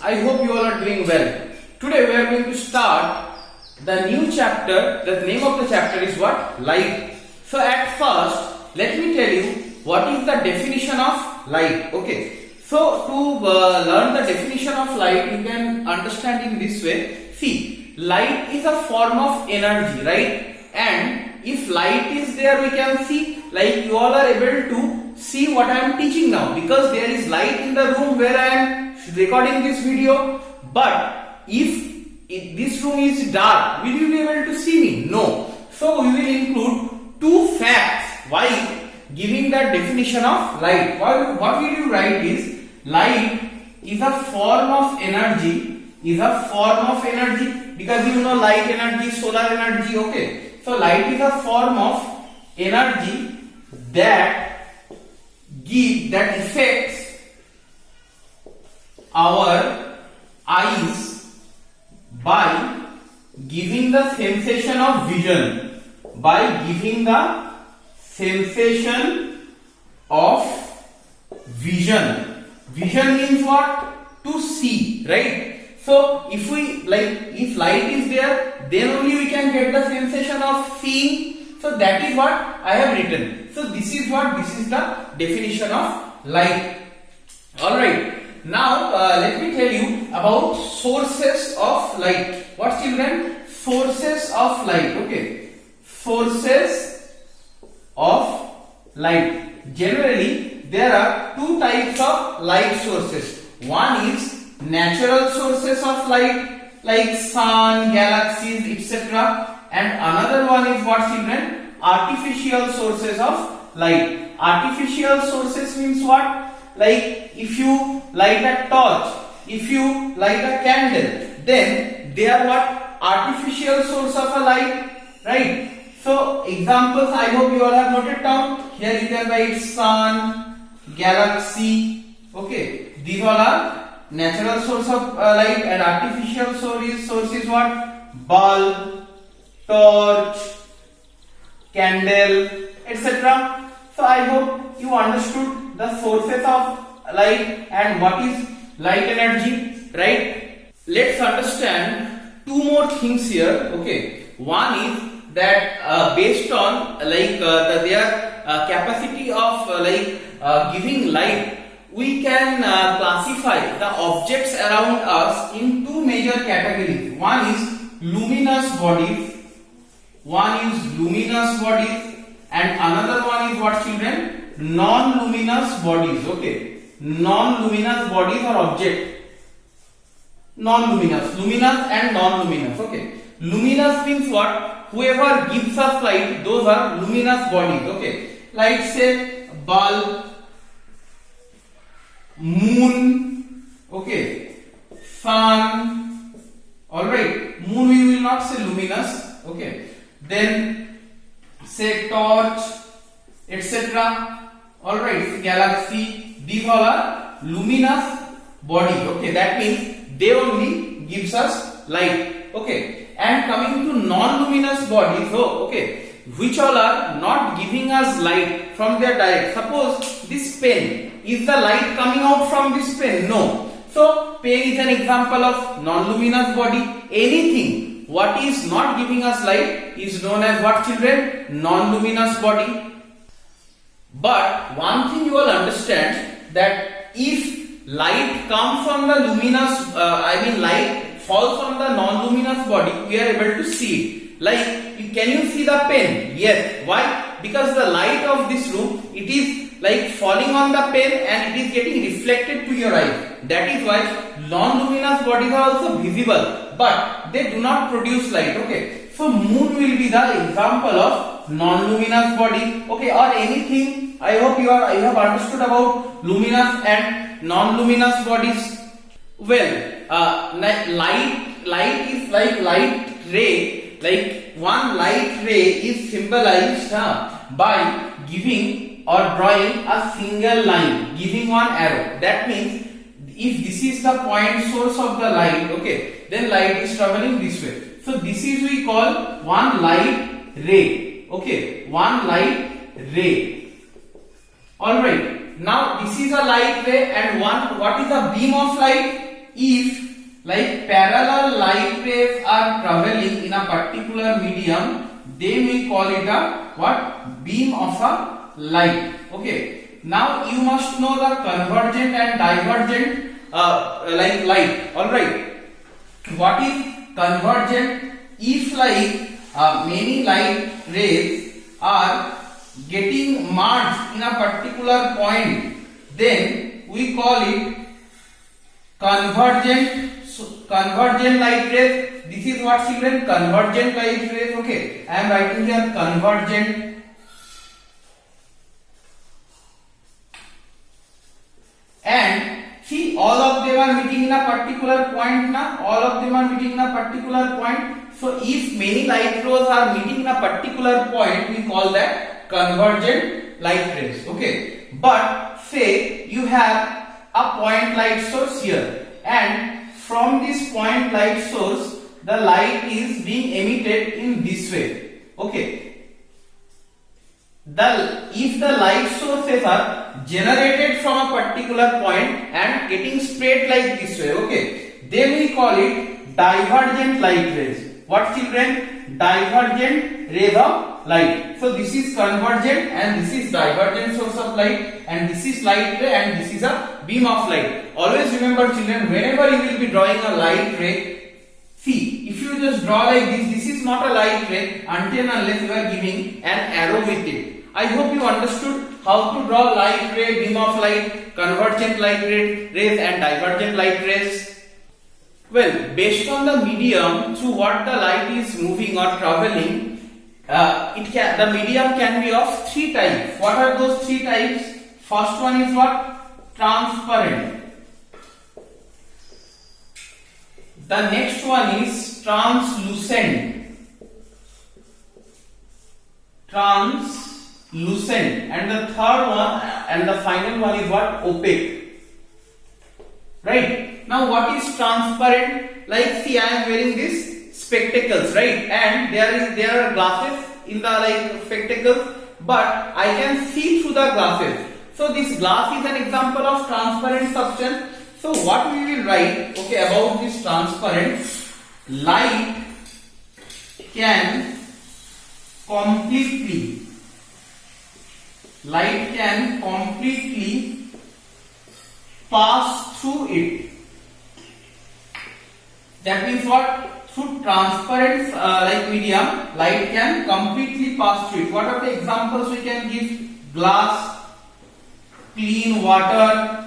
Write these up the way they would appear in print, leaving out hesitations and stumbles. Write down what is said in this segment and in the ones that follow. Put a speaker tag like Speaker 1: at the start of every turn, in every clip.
Speaker 1: I hope you all are doing well. Today we are going to start the new chapter. The name of the chapter is what? Light. So at first, let me tell you what is the definition of light. Okay. So to learn the definition of light, you can understand in this way. See, light is a form of energy, right? And if light is there, we can see, like you all are able to see what I am teaching now, because there is light in the room where I am recording this video. But if this room is dark, will you be able to see me? No. So we will include two facts while giving the definition of light. What will you write is, light is a form of energy, because you know light energy, solar energy, okay. So light is a form of energy that affects our eyes by giving the sensation of vision. Vision means what? To see, right? So if light is there, then only we can get the sensation of seeing. So that is what I have written. So this is the definition of light. Alright. Now let me tell you about sources of light. What, children? Sources of light. Okay. Sources of light. Generally, there are two types of light sources. One is natural sources of light, like sun, galaxies, etc. And another one is what, children? Artificial sources of light. Artificial sources means what? Like if you light a torch, if you light a candle, then they are what? Artificial source of a light, right? So examples I hope you all have noted down. Here you can write sun, galaxy, okay. These all are natural source of light, and artificial source is what? Bulb, torch, candle, etc. So I hope you understood the sources of light and what is light energy, right? Let's understand two more things here. Okay, one is that based on their capacity of giving light, we can classify the objects around us in two major categories. One is luminous bodies, and another one is what, children? Non-luminous bodies. Okay, non-luminous bodies or object. Non-luminous, luminous and non-luminous. Okay, luminous means what? Whoever gives us light, those are luminous bodies. Okay, like say bulb, moon, okay, sun. All right, moon we will not say luminous. Okay, then say torch, etc. All right, galaxy. These all are luminous bodies. Okay, that means they only gives us light. Okay, and coming to non-luminous bodies, which all are not giving us light from their direct. Suppose this pen, is the light coming out from this pen? No. So pen is an example of non-luminous body. Anything what is not giving us light is known as what, children? Non-luminous body. But one thing you all understand, that if light comes from the luminous, light falls on the non-luminous body, we are able to see it. Like, can you see the pen? Yes. Why? Because the light of this room, it is like falling on the pen and it is getting reflected to your eye. That is why non-luminous bodies are also visible, but they do not produce light. Okay. So moon will be the example of non-luminous body. Okay, or anything. I hope you have understood about luminous and non-luminous bodies. Well, light is like light ray. Like one light ray is symbolized by giving or drawing a single line, giving one arrow. That means if this is the point source of the light, okay, then light is traveling this way. So this is we call one light ray. Okay, one light ray. All right. Now this is a light ray, and what is the beam of light? if like parallel light rays are traveling in a particular medium, then we call it a what? Beam of a light. Okay. Now you must know the convergent and divergent like light. All right. What is convergent? If like many light rays are getting merged in a particular point, then we call it convergent. So, convergent light rays. This is what, children? Convergent light rays. Okay, I am writing here convergent. And see, all of them are meeting in a particular point. Now, all of them are meeting in a particular point. So, if many light rays are meeting in a particular point, we call that convergent light rays. Okay, but say you have a point light source here, and from this point light source, the light is being emitted in this way. Okay. If the light sources are generated from a particular point and getting spread like this way, okay, then we call it divergent light rays. What, children? Divergent rays of light. So this is convergent and this is divergent source of light, and this is light ray and this is a beam of light. Always remember, children, whenever you will be drawing a light ray, see, if you just draw like this is not a light ray until unless you are giving an arrow with it. I hope you understood how to draw light ray, beam of light, convergent light rays and divergent light rays. Well, based on the medium through what the light is moving or traveling, the medium can be of three types. What are those three types? First one is what? Transparent. The next one is translucent. Translucent. And the third one and the final one is what? Opaque. Right? Now what is transparent? Like, see, I am wearing these spectacles, right? And there are glasses in the like spectacles, but I can see through the glasses. So this glass is an example of transparent substance. So what we will write, okay, about this transparent, light can completely pass through it. That means what? Through transparent like medium, light can completely pass through it. What are the examples we can give? Glass, clean water,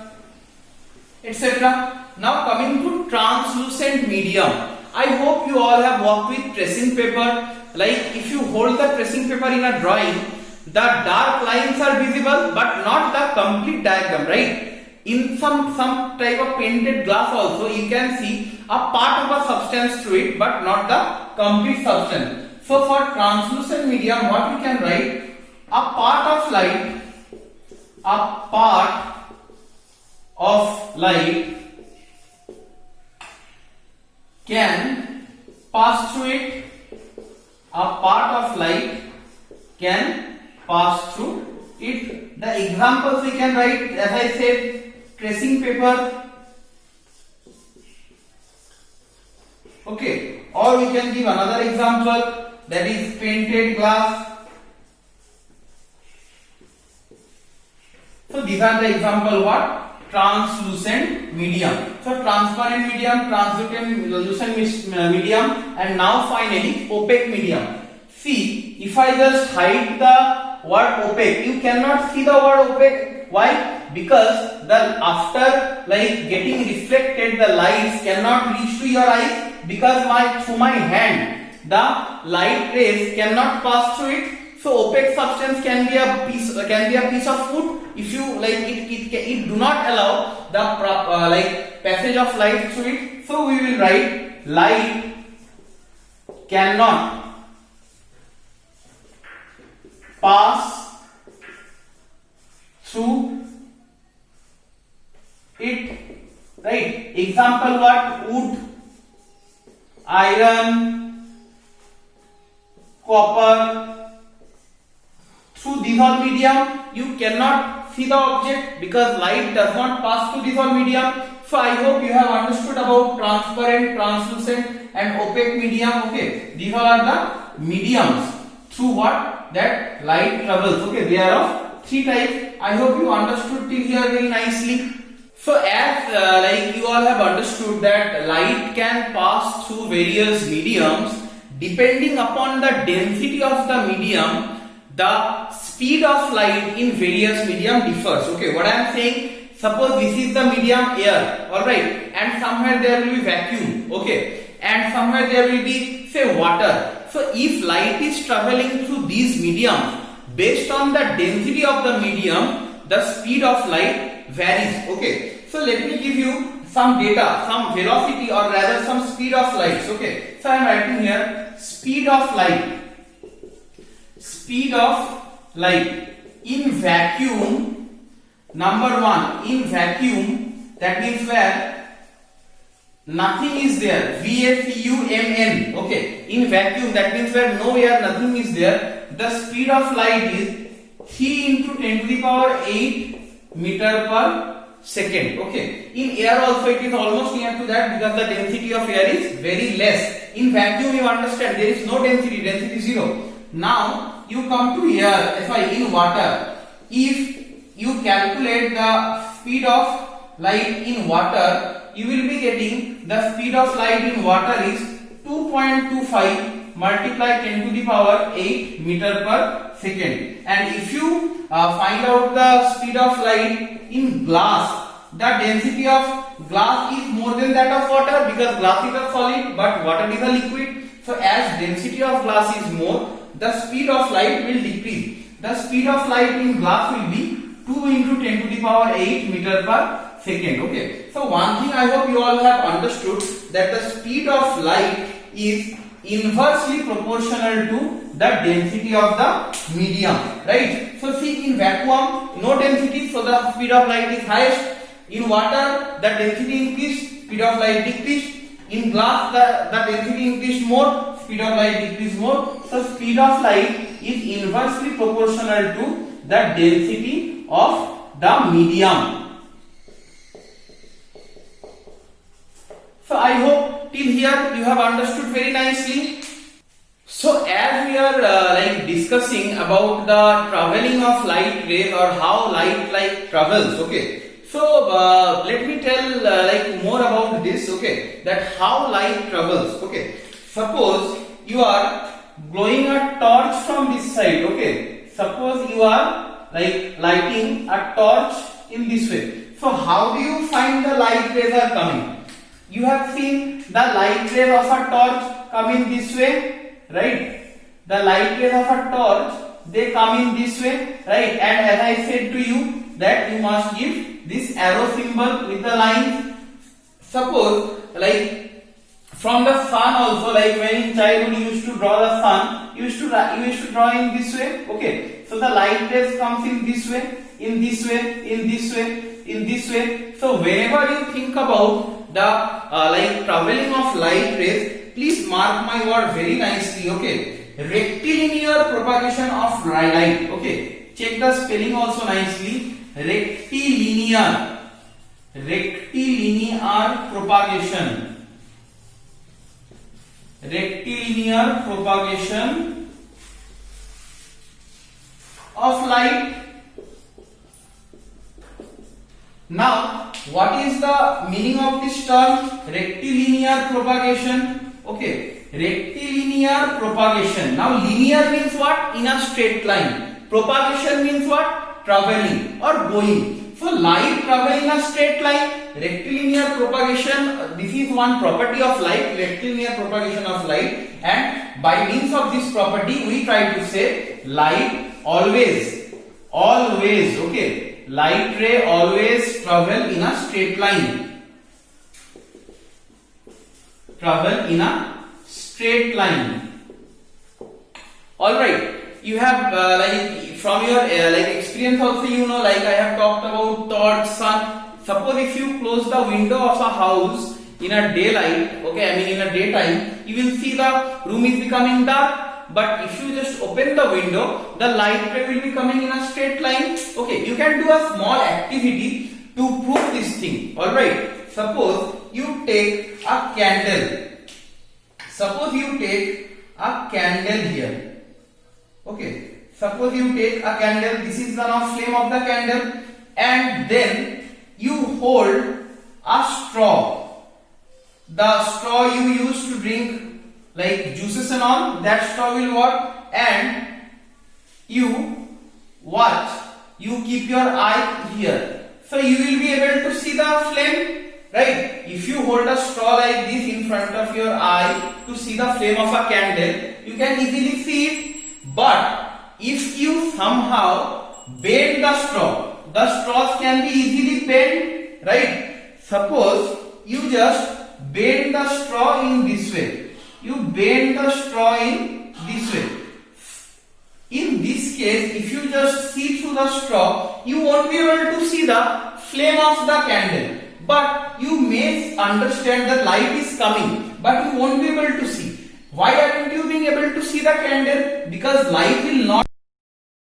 Speaker 1: etc. Now coming to translucent medium. I hope you all have worked with tracing paper. Like, if you hold the tracing paper in a drawing, the dark lines are visible but not the complete diagram, right? In some type of painted glass also you can see a part of a substance through it but not the complete substance. So for translucent medium, what we can write? A part of light can pass through it. A part of light can pass through it. The examples we can write, as I said, tracing paper, okay, or we can give another example, that is painted glass. So these are the example what? Translucent medium. So transparent medium, translucent medium, and now finally opaque medium. See, if I just hide the word opaque, you cannot see the word opaque. Why? Because after like getting reflected, the lights cannot reach to your eyes, because through my hand the light rays cannot pass through it. So opaque substance can be a piece of wood. If you like it do not allow the like passage of light through it. So we will write light cannot pass through it, right? Example what? Wood, iron, copper. Through this all medium you cannot see the object because light does not pass through this all medium. So I hope you have understood about transparent, translucent and opaque medium. Okay, these all are the mediums through what that light travels. Okay, they are of three types. I hope you understood till here very nicely. So as like you all have understood that light can pass through various mediums, depending upon the density of the medium, the speed of light in various medium differs. Okay, what I am saying, suppose this is the medium air, alright, and somewhere there will be vacuum, okay, and somewhere there will be say water. So if light is traveling through these mediums, based on the density of the medium, the speed of light varies. Okay, so let me give you some data, some velocity or rather some speed of light. Okay, so I am writing here speed of light. Speed of light in vacuum, number one, in vacuum, that means where nothing is there, VACUUM. Okay, in vacuum, that means where no air, nothing is there, the speed of light is 3 into 10 to the power 8 meter per second. Okay, in air also it is almost near to that because the density of air is very less. In vacuum you understand there is no density, density is 0. Now you come to air, sorry, in water. If you calculate the speed of light in water, you will be getting the speed of light in water is 2.25 multiply 10 to the power 8 meter per second. And if you find out the speed of light in glass, the density of glass is more than that of water because glass is a solid but water is a liquid. So as density of glass is more, the speed of light will decrease. The speed of light in glass will be 2 into 10 to the power 8 meter per second. Okay, so one thing I hope you all have understood, that the speed of light is inversely proportional to the density of the medium, right? So see, in vacuum no density, so the speed of light is highest. In water the density increased, speed of light decreased. In glass the density increased more, speed of light decreased more. So speed of light is inversely proportional to the density of the medium. So I hope till here you have understood very nicely. So as we are like discussing about the traveling of light rays or how light like travels, okay. So let me tell like more about this, okay, that how light travels. Okay, suppose you are blowing a torch from this side. Okay, suppose you are like lighting a torch in this way. So how do you find the light rays are coming? You have seen the light rays of a torch come in this way, right? The light rays of a torch, they come in this way, right? And as I said to you that you must give this arrow symbol with the lines. Suppose like from the sun also, like when in childhood you used to draw the sun, you used to draw in this way. Okay, so the light rays comes in this way, in this way, in this way, in this way. So whenever you think about the like traveling of light rays, please mark my word very nicely. Okay, rectilinear propagation of light. Okay, check the spelling also nicely. Rectilinear propagation. Rectilinear propagation of light. Now, what is the meaning of this term rectilinear propagation? Okay, rectilinear propagation. Now, linear means what? In a straight line. Propagation means what? Traveling or going. So, light traveling in a straight line. Rectilinear propagation, this is one property of light, rectilinear propagation of light, and by means of this property we try to say light always, okay, light ray always travel in a straight line. Travel in a straight line. Alright, you have like from your like experience also, you know, like I have talked about torch, sun. Suppose if you close the window of a house in a daylight, okay, I mean in a daytime, you will see the room is becoming dark. But if you just open the window, the light ray will be coming in a straight line. Okay, you can do a small activity to prove this thing. Alright, suppose you take a candle. Suppose you take a candle here. Okay. Suppose you take a candle. This is the now flame of the candle, and then you hold a straw. The straw you use to drink like juices and all, that straw will work, and you watch. You keep your eye here, so you will be able to see the flame, right? If you hold a straw like this in front of your eye to see the flame of a candle, you can easily see it. But if you somehow bend the straws can be easily bent, right? Suppose you just bend the straw in this way. You bend the straw in this way. In this case, if you just see through the straw, you won't be able to see the flame of the candle. But you may understand that light is coming, but you won't be able to see. Why aren't you being able to see the candle? Because light will not,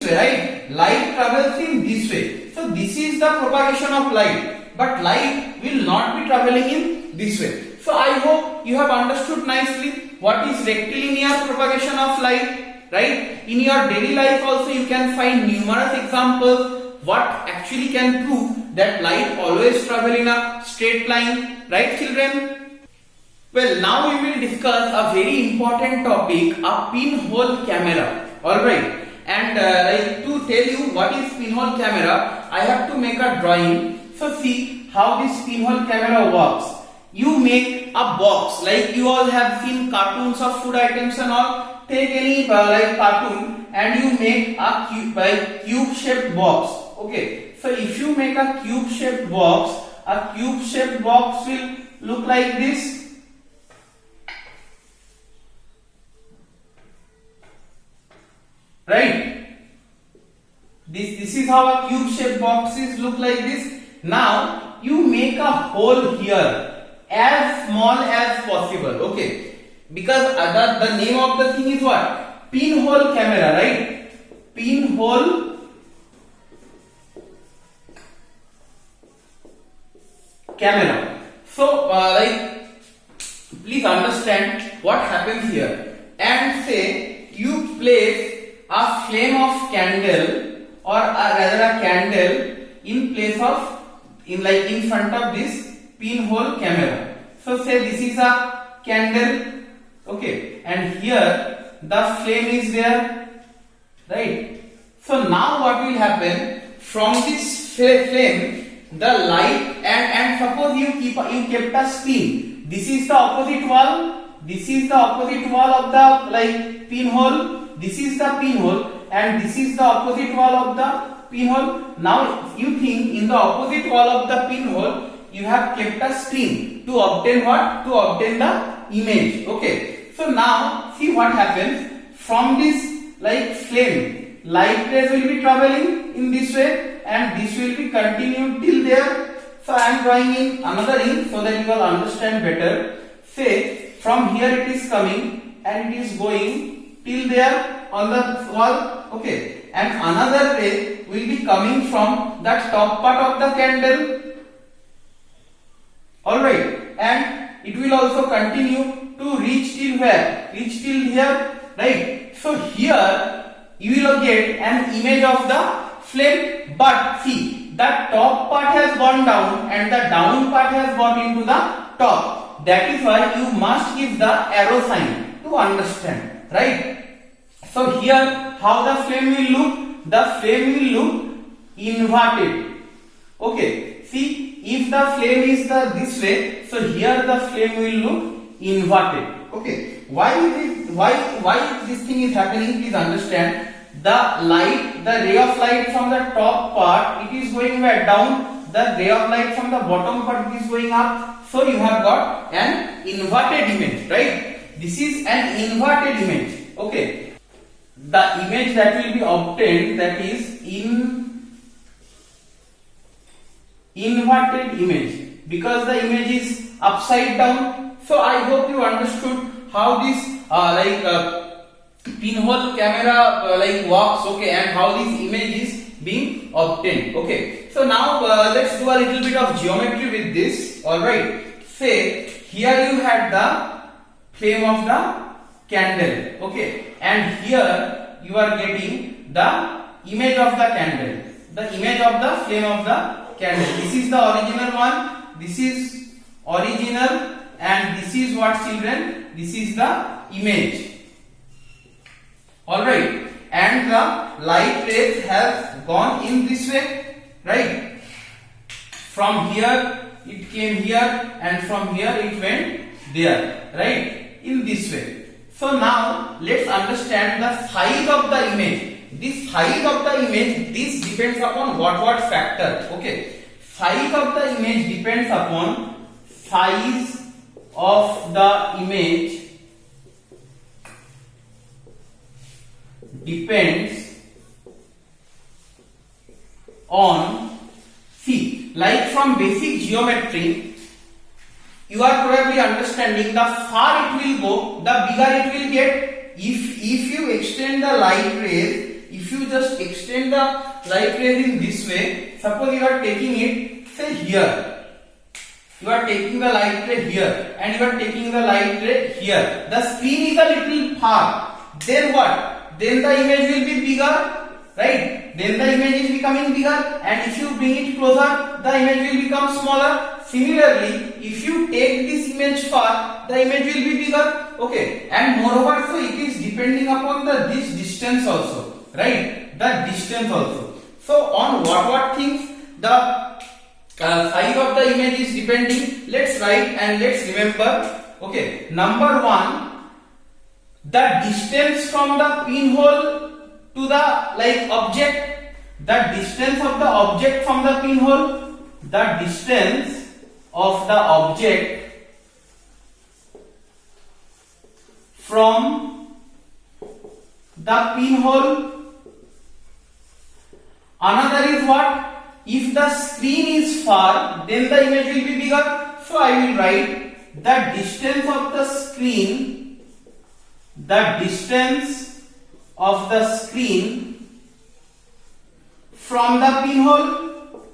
Speaker 1: right? Light travels in this way. So this is the propagation of light, but light will not be traveling in this way. So I hope you have understood nicely what is rectilinear propagation of light. Right? In your daily life also you can find numerous examples what actually can prove that light always travel in a straight line. Right, children? Well, now we will discuss a very important topic, a pinhole camera. Alright. And to tell you what is pinhole camera, I have to make a drawing. So see how this pinhole camera works. You make a box, like you all have seen cartoons of food items and all. Take any like cartoon and you make a cube shaped box. Okay, so if you make a cube shaped box will look like this. Right? This is how a cube shaped boxes look like this. Now you make a hole here as small as possible. Okay. Because the name of the thing is what? Pinhole camera, right? Pinhole camera. So, please understand what happens here. And say you place a flame of candle, or rather a candle in place of in front of this pinhole camera. So say this is a candle. Okay, and here the flame is there, right? So now what will happen? From this flame, the light and suppose you kept a screen. This is the opposite wall. This is the opposite wall of the pinhole. This is the pinhole, and this is the opposite wall of the pinhole. Now you think in the opposite wall of the pinhole you have kept a screen to obtain what? To obtain the image. Okay. So now see what happens. From this flame, light rays will be traveling in this way, and this will be continued till there. So I am drawing in another ring so that you will understand better. Say from here it is coming and it is going till there on the wall. Okay, and another ray will be coming from the top part of the candle. Alright, and it will also continue to reach till where? Reach till here, right? So here you will get an image of the flame, but see the top part has gone down and the down part has got into the top. That is why you must give the arrow sign to understand, right? So here how the flame will look? The flame will look inverted. Okay, see if the flame is this way, so here the flame will look inverted. Okay, why this thing is happening? Please understand. The ray of light from the top part, it is going where? Down. The ray of light from the bottom part is going up. So you have got an inverted image, right? This is an inverted image. Okay, the image that will be obtained, that is inverted image, because the image is upside down. So I hope you understood how this pinhole camera like works, okay, and how this image is being obtained. Okay, so now let's do a little bit of geometry with this. All right, say here you had the flame of the candle, okay, and here you are getting the image of the candle, the image of the flame of the candle. This is the original one, this is original, and this is what, children? This is the image. All right, and the light rays have gone in this way, right? From here it came here, and from here it went there, right? In this way. So now let's understand the size of the image. This size of the image, this depends upon what factor? Okay, size of the image depends upon size of the image depends on, see, like from basic geometry, you are probably understanding the far it will go, the bigger it will get. If you extend the light rays, if you just extend the light rays in this way, suppose you are taking it, say here, you are taking the light ray here, and you are taking the light ray here. The screen is a little far. Then what? Then the image will be bigger, right? Then the image is becoming bigger, and if you bring it closer, the image will become smaller. Similarly, if you take this image far, the image will be bigger, okay? And moreover, so it is depending upon this distance also, right? The distance also. So on what things the size of the image is depending? Let's write and let's remember. Okay, number one, the distance from the pinhole to the like object, the distance of the object from the pinhole, the distance of the object from the pinhole. Another is what? If the screen is far, then the image will be bigger. So I will write the distance of the screen, the distance of the screen from the pinhole,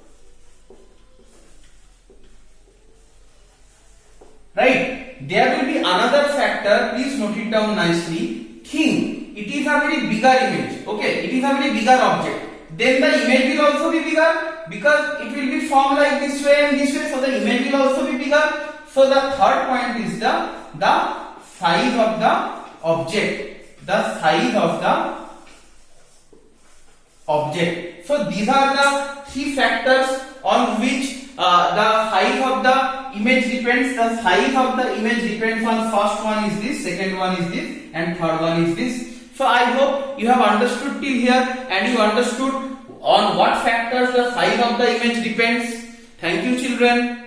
Speaker 1: right? There will be another factor, please note it down nicely. Think, it is a very bigger image, okay? It is a very bigger object. Then the image will also be bigger because it will be formed like this way and this way, so the image will also be bigger. So the third point is the size of the object, the size of the object. So these are the three factors on which the size of the image depends. The size of the image depends on first one is this, second one is this, and third one is this. So I hope you have understood till here and you understood on what factors the size of the image depends. Thank you, children.